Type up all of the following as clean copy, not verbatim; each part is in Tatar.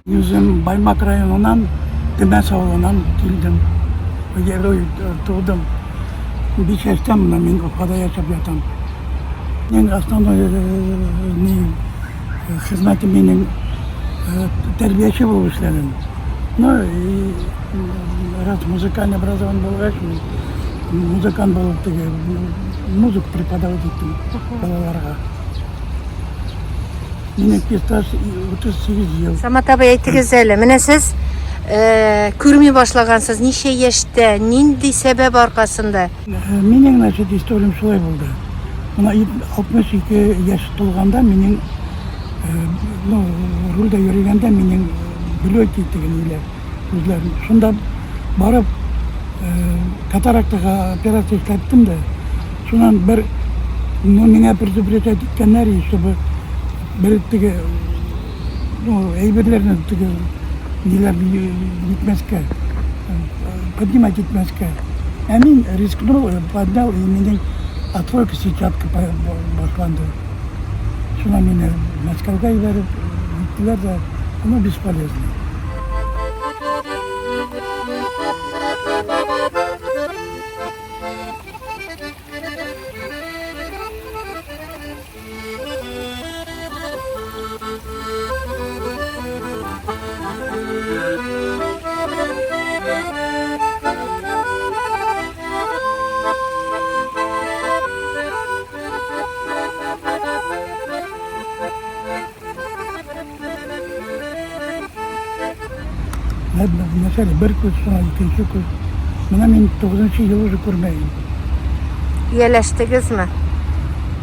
Yüzüm Baymak rayonundan Demes avlunan geldim. Yerde doğdum. Bir şeyden ben Urfa'da yaşap yatam. Yani aslında hizmetim benim terbiyesi bu işlerin. No, раз музыкальное образование было раньше, музыкант был, музыку преподавать ettim балаларға. Meneki staj 38 yıl. Самат абай әйтегез әле. Менә сез күрми башлагансыз. Ничә яшьтә, нинди сәбәп аркасында? Менің значит историям шулай болды. Мына 62 яш толганда менің рульда йөргәндә менің билет деген иле үзләрен. Шунда барып катарактага операция эшләттем дә. Шуннан бер миңа предупреждать иткәннәр, чтобы bir tege, eyberlerine tege, neler gitmezke, поднимать gitmezke. Emin riskli поднял, и меня отвойка сетчатка başlandı. Şuna beni Moskva'ya verip gittiler de, ama бесполезно. Mesela bir kız sonra ikinci kız. Bana ben 9. yıl уже көрмеймін. Ияләштегезме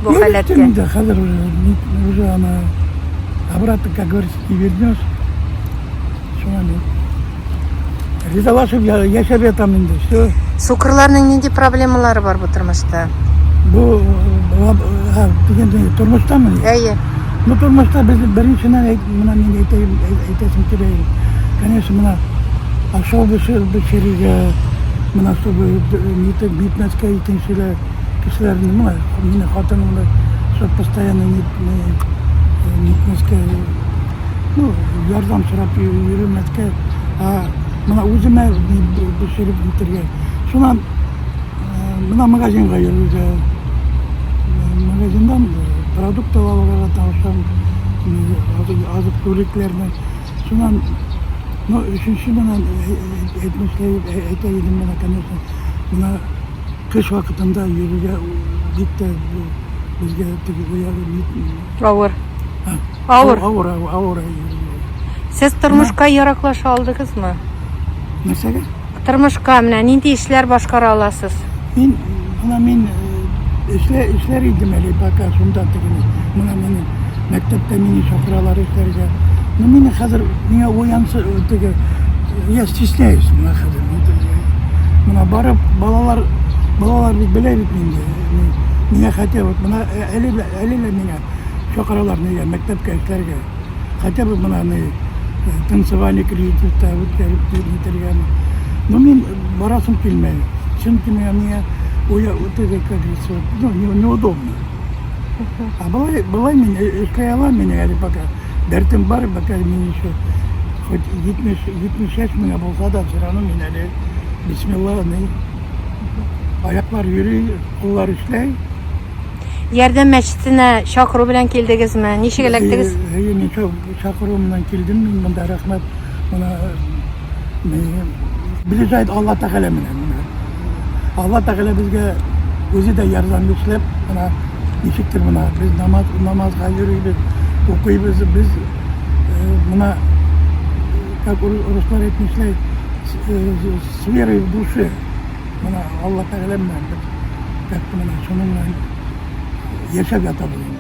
бу халәткә? Елештім де, қазір уже ана обратно, как говорится, не вернешь. Шуңа мен ризалашып яшап ятам инде, все. Сукырларның нинди проблемалары бар бу тормышта? Bu degende turmuştамы? Әйе. Ну turmuşta biz birinчиден мына мен әйтәсем кирәк. Конечно, мына автобусчыларга мына чтобы битмәскә икенчеләр кешеләрне мына мине хатынымны чтоб постоянно битмәскә ярдәм сорап йөрмәскә, мына үземә бешереп битергә. Шуннан мына магазинга йөрүгә, магазиндан продукт алырга тырышам, азык-түлекләрне. Шуннан üçüncü bana etmişler, bana kanırsın. Buna kış vakitinde yürüge gitti, bizge Авыр. Ağır yürüge. Сез тормышка яраклаша алдыгызмы? Mesela? Тормышка менә нинди эшләр башкара аласыз? Ben işler idim әле, пока şunda тегене. Buna benim mektepte meni çakıralar işlerge. Мені қазір мені оянсы теге, я стесняюсь мына қазір. Мына барып балалар бит белә бит менде. Мені хотя вот мына әле мені чакыралар неге мәктәпкә эшләргә. Хотя бы мына танцевание кредитта үткәреп нитергән. Но мен барасым килмәй. Чөнки миңа теге как говорится, неудобно. А былай мен эшләй алам мен әле пока. Дәртім бар, бәкәл мен еще, хоть 70 яш меңа болса да, все равно мен әлі, бисмилла, аяклар йөри, куллар эшләй. Ярдәм мәчетенә чакыру белән килдегезме? Ничек эләктегез? Мен чакыру менән килдем, мен монда рәхмәт, моны билежайт Алла Тәгалә менән. Алла Тәгалә безгә үзе дә ярдәм эшләп, мына ничектер мына без намазга йөрибез. Okuyup biz buna как Ruslar etmişler с верой в душе. Buna Allah Teala'nın ben şununla yaşap yatabilirim.